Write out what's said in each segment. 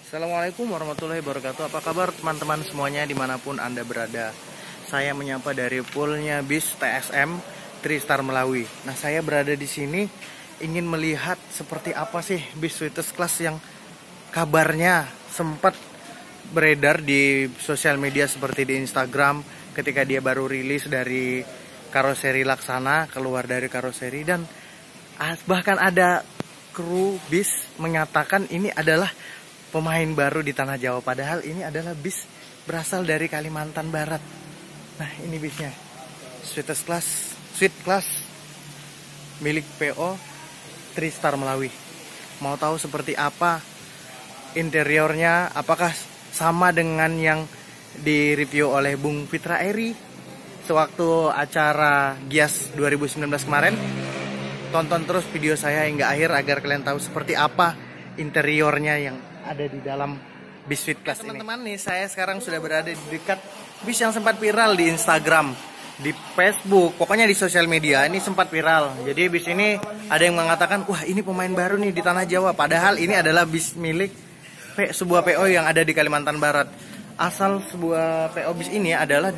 Assalamualaikum warahmatullahi wabarakatuh. Apa kabar teman-teman semuanya dimanapun Anda berada? Saya menyapa dari poolnya bis TSM Tristar Melawi. Nah, saya berada di sini ingin melihat seperti apa sih bis Sweetest Class yang kabarnya sempat beredar di sosial media seperti di Instagram ketika dia baru rilis dari karoseri Laksana, keluar dari karoseri, dan bahkan ada kru bis menyatakan ini adalah pemain baru di tanah Jawa, padahal ini adalah bis berasal dari Kalimantan Barat. Nah, ini bisnya Sweetest Class, Sweet Class milik PO Tristar Melawi. Mau tahu seperti apa interiornya, apakah sama dengan yang direview oleh Bung Fitra Eri sewaktu acara Gias 2019 kemarin? Tonton terus video saya hingga akhir agar kalian tahu seperti apa interiornya yang ada di dalam bis Sweet Class ini. Teman-teman, nih saya sekarang sudah berada di dekat bis yang sempat viral di Instagram, di Facebook, pokoknya di sosial media ini sempat viral. Jadi bis ini ada yang mengatakan, wah ini pemain baru nih di tanah Jawa, padahal ini adalah bis milik sebuah PO yang ada di Kalimantan Barat. Asal sebuah PO bis ini adalah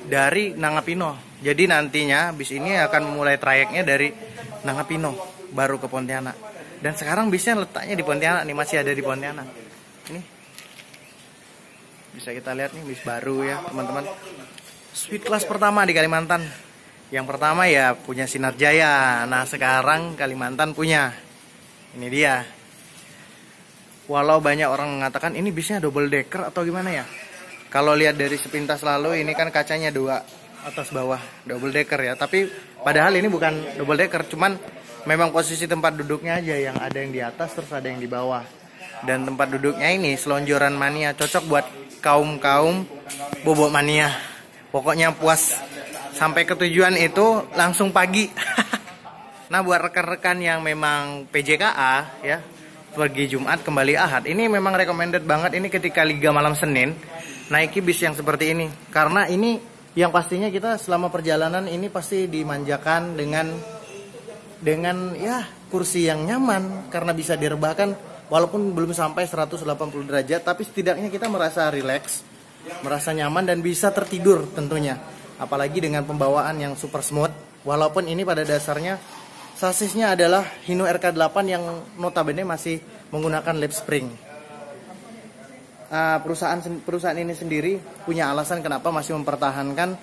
dari Nangapino. Jadi nantinya bis ini akan memulai trayeknya dari Nangapino baru ke Pontianak. Dan sekarang bisnya letaknya di Pontianak nih, masih ada di Pontianak. Ini bisa kita lihat nih bis baru ya teman-teman. Sweet Class pertama di Kalimantan. Yang pertama ya punya Sinar Jaya. Nah, sekarang Kalimantan punya. Ini dia. Walau banyak orang mengatakan ini bisnya double decker atau gimana ya. Kalau lihat dari sepintas lalu ini kan kacanya dua, atas bawah, double decker ya. Tapi padahal ini bukan double decker, cuman memang posisi tempat duduknya aja yang ada yang di atas terus ada yang di bawah. Dan tempat duduknya ini selonjoran mania, cocok buat kaum-kaum bobok mania. Pokoknya puas sampai ke tujuan itu langsung pagi. Nah, buat rekan-rekan yang memang PJKA ya, pergi Jumat kembali Ahad, ini memang recommended banget ini ketika Liga malam Senin naiki bis yang seperti ini. Karena ini yang pastinya kita selama perjalanan ini pasti dimanjakan dengan ya kursi yang nyaman karena bisa direbahkan walaupun belum sampai 180 derajat, tapi setidaknya kita merasa rileks, merasa nyaman dan bisa tertidur tentunya. Apalagi dengan pembawaan yang super smooth, walaupun ini pada dasarnya sasisnya adalah Hino RK8 yang notabene masih menggunakan lip spring. Perusahaan ini sendiri punya alasan kenapa masih mempertahankan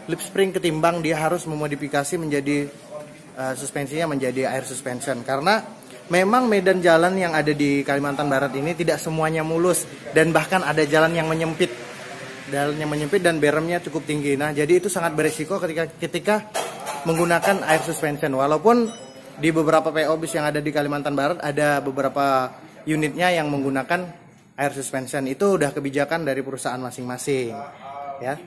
lip spring ketimbang dia harus memodifikasi menjadi suspensinya menjadi air suspension, karena memang medan jalan yang ada di Kalimantan Barat ini tidak semuanya mulus dan bahkan ada jalan yang menyempit dan beremnya cukup tinggi. Nah, jadi itu sangat beresiko ketika menggunakan air suspension. Walaupun di beberapa PO bis yang ada di Kalimantan Barat ada beberapa unitnya yang menggunakan air suspension, itu udah kebijakan dari perusahaan masing-masing ya.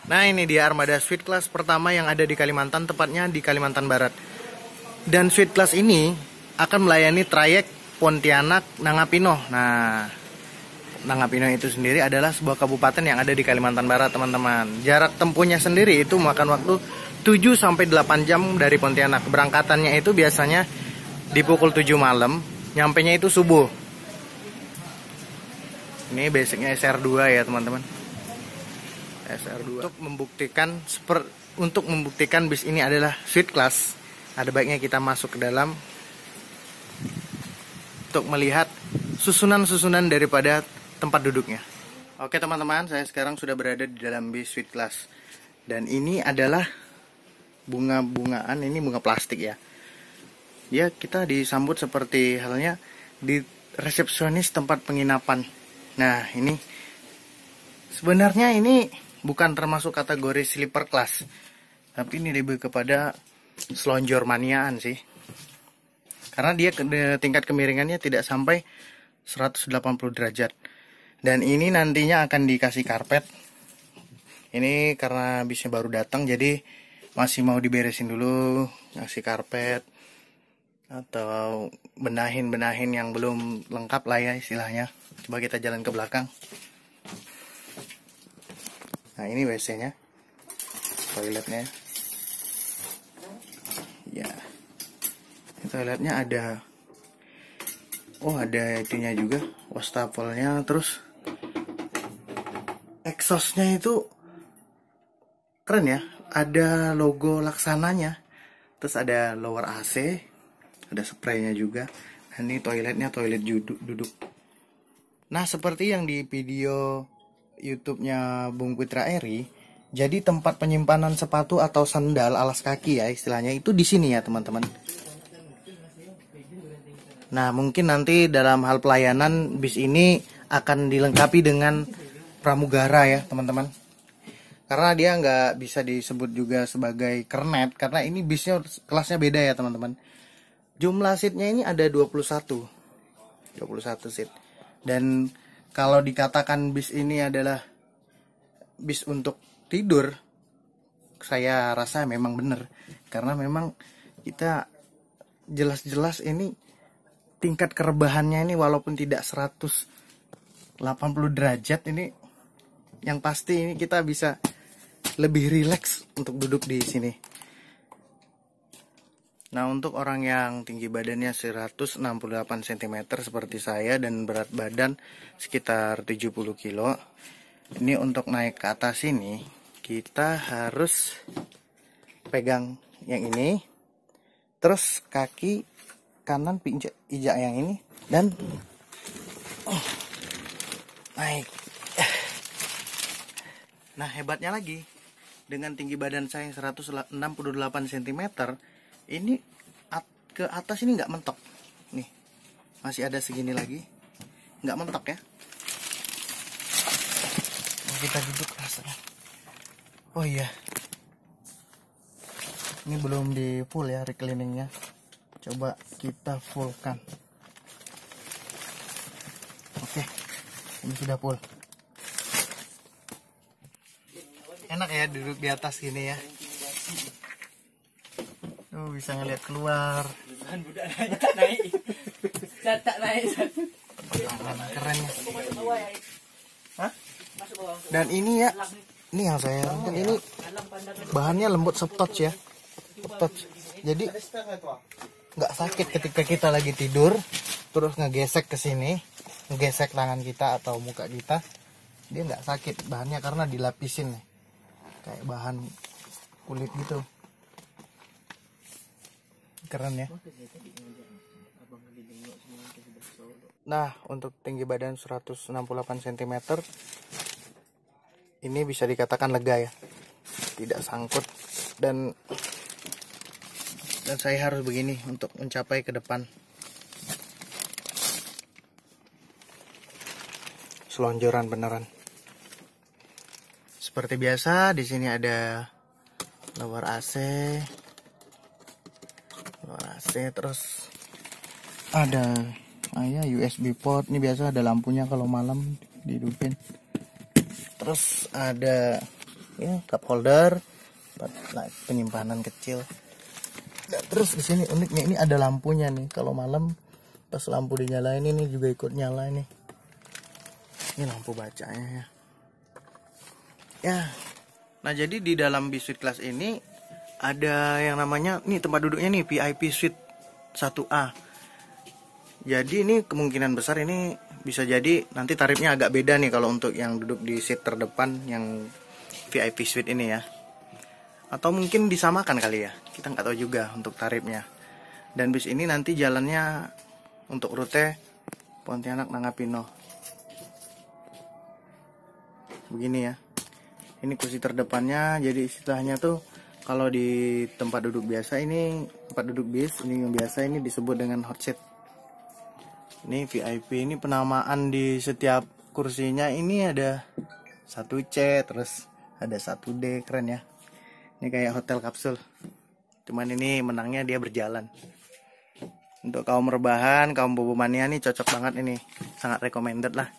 Nah, ini dia armada Sweet Class pertama yang ada di Kalimantan, tepatnya di Kalimantan Barat. Dan Sweet Class ini akan melayani trayek Pontianak Nangapino. Nah, Nangapino itu sendiri adalah sebuah kabupaten yang ada di Kalimantan Barat, teman-teman. Jarak tempuhnya sendiri itu makan waktu 7-8 jam dari Pontianak. Keberangkatannya itu biasanya di pukul 7 malam, nyampenya itu subuh. Ini basicnya SR2 ya, teman-teman. SR2. Untuk membuktikan bis ini adalah Sweet Class, ada baiknya kita masuk ke dalam untuk melihat susunan-susunan daripada tempat duduknya. Oke teman-teman, saya sekarang sudah berada di dalam bis Sweet Class. Dan ini adalah bunga-bungaan, ini bunga plastik ya. Ya, kita disambut seperti halnya di resepsionis tempat penginapan. Nah, ini sebenarnya ini bukan termasuk kategori sleeper class, tapi ini lebih kepada selonjor maniaan sih. Karena dia tingkat kemiringannya tidak sampai 180 derajat. Dan ini nantinya akan dikasih karpet. Ini karena bisnya baru datang, jadi masih mau diberesin dulu, ngasih karpet atau benahin yang belum lengkap lah ya istilahnya. Coba kita jalan ke belakang. Nah, ini WC-nya, toiletnya. Ya, toiletnya ada Oh, ada itunya juga, wastafelnya. Terus exhaustnya itu keren ya, ada logo Laksananya. Terus ada lower AC, ada spraynya juga. Dan ini toiletnya toilet duduk. Nah, seperti yang di video YouTube-nya Bung Putra Eri, jadi tempat penyimpanan sepatu atau sandal alas kaki ya istilahnya itu di sini ya teman-teman. Nah, mungkin nanti dalam hal pelayanan bis ini akan dilengkapi dengan pramugara ya teman-teman. Karena dia nggak bisa disebut juga sebagai kernet karena ini bisnya kelasnya beda ya teman-teman. Jumlah seatnya ini ada 21 seat. Dan kalau dikatakan bis ini adalah bis untuk tidur, saya rasa memang benar. Karena memang kita jelas-jelas ini tingkat kerebahannya ini walaupun tidak 180 derajat ini, yang pasti ini kita bisa lebih rileks untuk duduk di sini. Nah, untuk orang yang tinggi badannya 168 cm seperti saya dan berat badan sekitar 70 kilo, ini untuk naik ke atas ini kita harus pegang yang ini, terus kaki kanan pijak yang ini dan naik. Nah, hebatnya lagi, dengan tinggi badan saya 168 cm, ini ke atas ini nggak mentok. Nih, masih ada segini lagi, nggak mentok ya. Nah, kita duduk rasanya. Oh iya, ini belum di full ya recliningnya. Coba kita fullkan. Oke, ini sudah full. Enak ya duduk di atas gini ya. Bisa ngeliat keluar. Keren ya. Hah? Dan ini ya, ini yang saya kan ini bahannya lembut soft-touch ya. Soft-touch. Jadi nggak sakit ketika kita lagi tidur terus ngegesek ke sini, ngegesek tangan kita atau muka kita, dia nggak sakit bahannya karena dilapisin nih kayak bahan kulit gitu. Keren ya. Nah, untuk tinggi badan 168 cm ini bisa dikatakan lega ya, tidak sangkut. Dan saya harus begini untuk mencapai ke depan. Selonjoran beneran. Seperti biasa, di sini ada lower AC, terus ada USB port. Ini biasa ada lampunya kalau malam dihidupin. Terus ada ya cup holder buat penyimpanan kecil. Nah, terus di sini uniknya ini ada lampunya nih. Kalau malam pas lampu dinyalain ini juga ikut nyala nih. Ini lampu bacanya ya. Ya. Nah, jadi di dalam bis suite class ini ada yang namanya nih tempat duduknya nih VIP suite 1A. Jadi ini kemungkinan besar ini bisa jadi nanti tarifnya agak beda nih kalau untuk yang duduk di seat terdepan yang VIP suite ini ya. Atau mungkin disamakan kali ya, kita nggak tahu juga untuk tarifnya. Dan bis ini nanti jalannya untuk rute Pontianak Nangapino. Begini ya. Ini kursi terdepannya, jadi istilahnya tuh kalau di tempat duduk biasa ini, tempat duduk bis ini yang biasa ini disebut dengan hot seat. Ini VIP, ini penamaan di setiap kursinya ini ada 1C, terus ada 1D, keren ya. Ini kayak hotel kapsul. Cuman ini menangnya dia berjalan. Untuk kaum rebahan, kaum bobo mania nih cocok banget ini. Sangat recommended lah.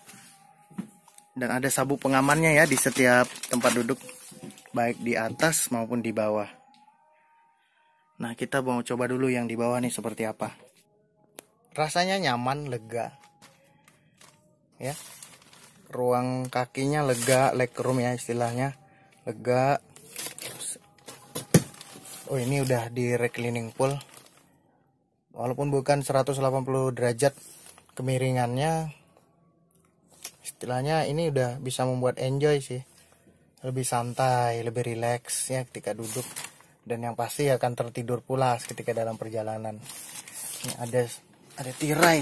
Dan ada sabuk pengamannya ya di setiap tempat duduk, baik di atas maupun di bawah. Nah, kita mau coba dulu yang di bawah nih seperti apa. Rasanya nyaman, lega. Ya. Ruang kakinya lega, legroom ya istilahnya. Lega. Oh, ini udah di reclining full. Walaupun bukan 180 derajat kemiringannya, istilahnya ini udah bisa membuat enjoy sih, lebih santai, lebih rileks ya ketika duduk, dan yang pasti akan tertidur pulas ketika dalam perjalanan. Ini ada tirai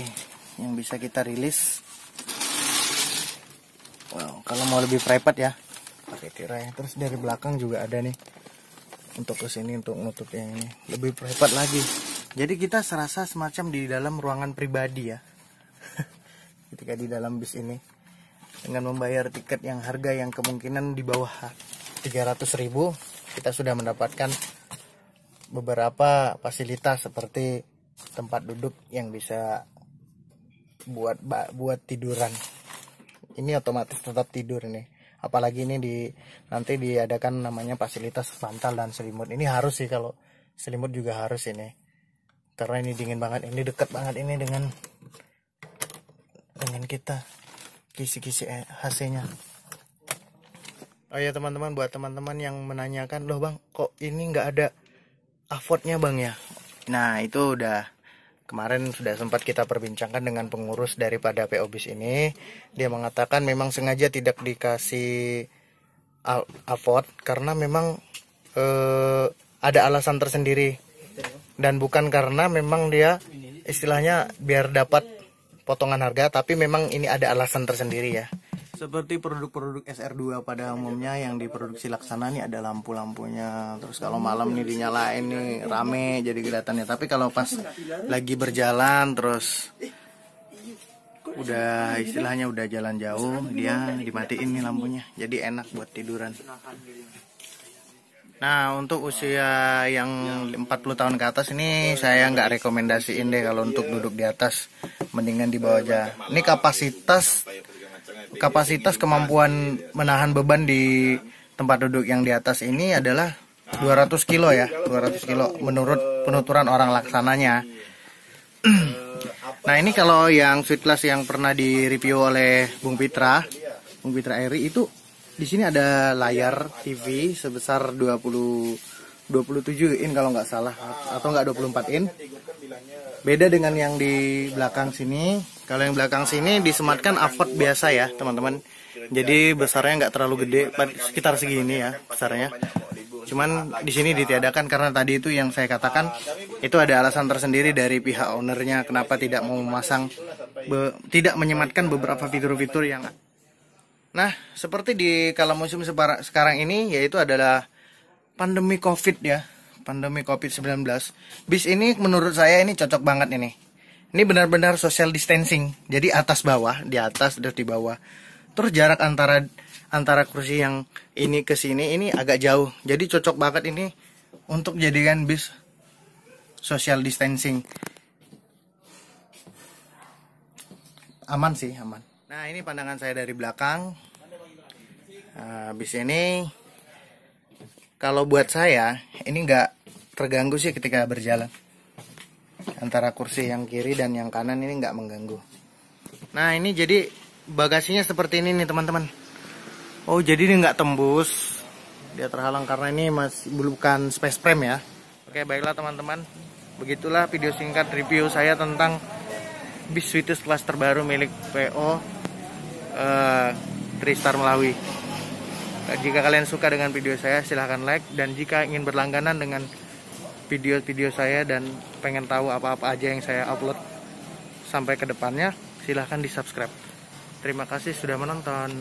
yang bisa kita rilis. Wow, kalau mau lebih private ya pakai tirai. Terus dari belakang juga ada nih untuk kesini, untuk nutup yang ini lebih private lagi. Jadi kita serasa semacam di dalam ruangan pribadi ya ketika di dalam bis ini, dengan membayar tiket yang harga yang kemungkinan di bawah 300.000, kita sudah mendapatkan beberapa fasilitas seperti tempat duduk yang bisa buat tiduran. Ini otomatis tetap tidur ini. Apalagi ini nanti diadakan namanya fasilitas bantal dan selimut. Ini harus sih, kalau selimut juga harus ini. Karena ini dingin banget, ini dekat banget ini dengan kita. Kisi-kisi AC-nya. Oh ya teman-teman, buat teman-teman yang menanyakan, loh bang, kok ini nggak ada AVOD-nya bang ya? Nah itu udah kemarin sudah sempat kita perbincangkan dengan pengurus daripada PO Bis ini. Dia mengatakan memang sengaja tidak dikasih AVOD karena memang ada alasan tersendiri, dan bukan karena memang dia istilahnya biar dapat potongan harga, tapi memang ini ada alasan tersendiri ya. Seperti produk-produk SR2 pada umumnya yang diproduksi Laksana nih ada lampu-lampunya. Terus kalau malam nih dinyalain nih rame jadi kelihatannya. Tapi kalau pas lagi berjalan terus udah istilahnya udah jalan jauh, dia dimatiin nih lampunya. Jadi enak buat tiduran. Nah untuk usia yang 40 tahun ke atas ini saya nggak rekomendasiin deh kalau untuk duduk di atas, mendingan di bawah aja. Ini kapasitas kemampuan menahan beban di tempat duduk yang di atas ini adalah 200 kilo ya, 200 kilo menurut penuturan orang laksananya. Nah ini kalau yang Sweet Class yang pernah di-review oleh Bung Pitra Eri itu, di sini ada layar TV sebesar 27 in kalau nggak salah, atau nggak 24 in. Beda dengan yang di belakang sini. Kalau yang belakang sini disematkan AVOD biasa ya teman-teman. Jadi besarnya nggak terlalu gede, sekitar segini ya besarnya. Cuman di sini ditiadakan karena tadi itu yang saya katakan, itu ada alasan tersendiri dari pihak ownernya kenapa tidak mau memasang, tidak menyematkan beberapa fitur-fitur yang. Nah, seperti di kala musim sekarang ini, yaitu adalah pandemi COVID ya, pandemi COVID-19. Bis ini menurut saya ini cocok banget ini. Ini benar-benar social distancing. Jadi atas bawah, di atas terus di bawah. Terus jarak antara kursi yang ini ke sini ini agak jauh. Jadi cocok banget ini untuk jadikan bis social distancing. Aman sih, aman. Nah ini pandangan saya dari belakang. Bis ini kalau buat saya ini nggak terganggu sih ketika berjalan. Antara kursi yang kiri dan yang kanan ini nggak mengganggu. Nah ini jadi bagasinya seperti ini nih teman-teman. Oh jadi ini nggak tembus, dia terhalang karena ini masih bukan space frame ya. Oke baiklah teman-teman, begitulah video singkat review saya tentang bis Sweet Class terbaru milik PO Tristar Melawi. Jika kalian suka dengan video saya silahkan like, dan jika ingin berlangganan dengan video-video saya dan pengen tahu apa-apa aja yang saya upload sampai ke depannya, silahkan di subscribe. Terima kasih sudah menonton.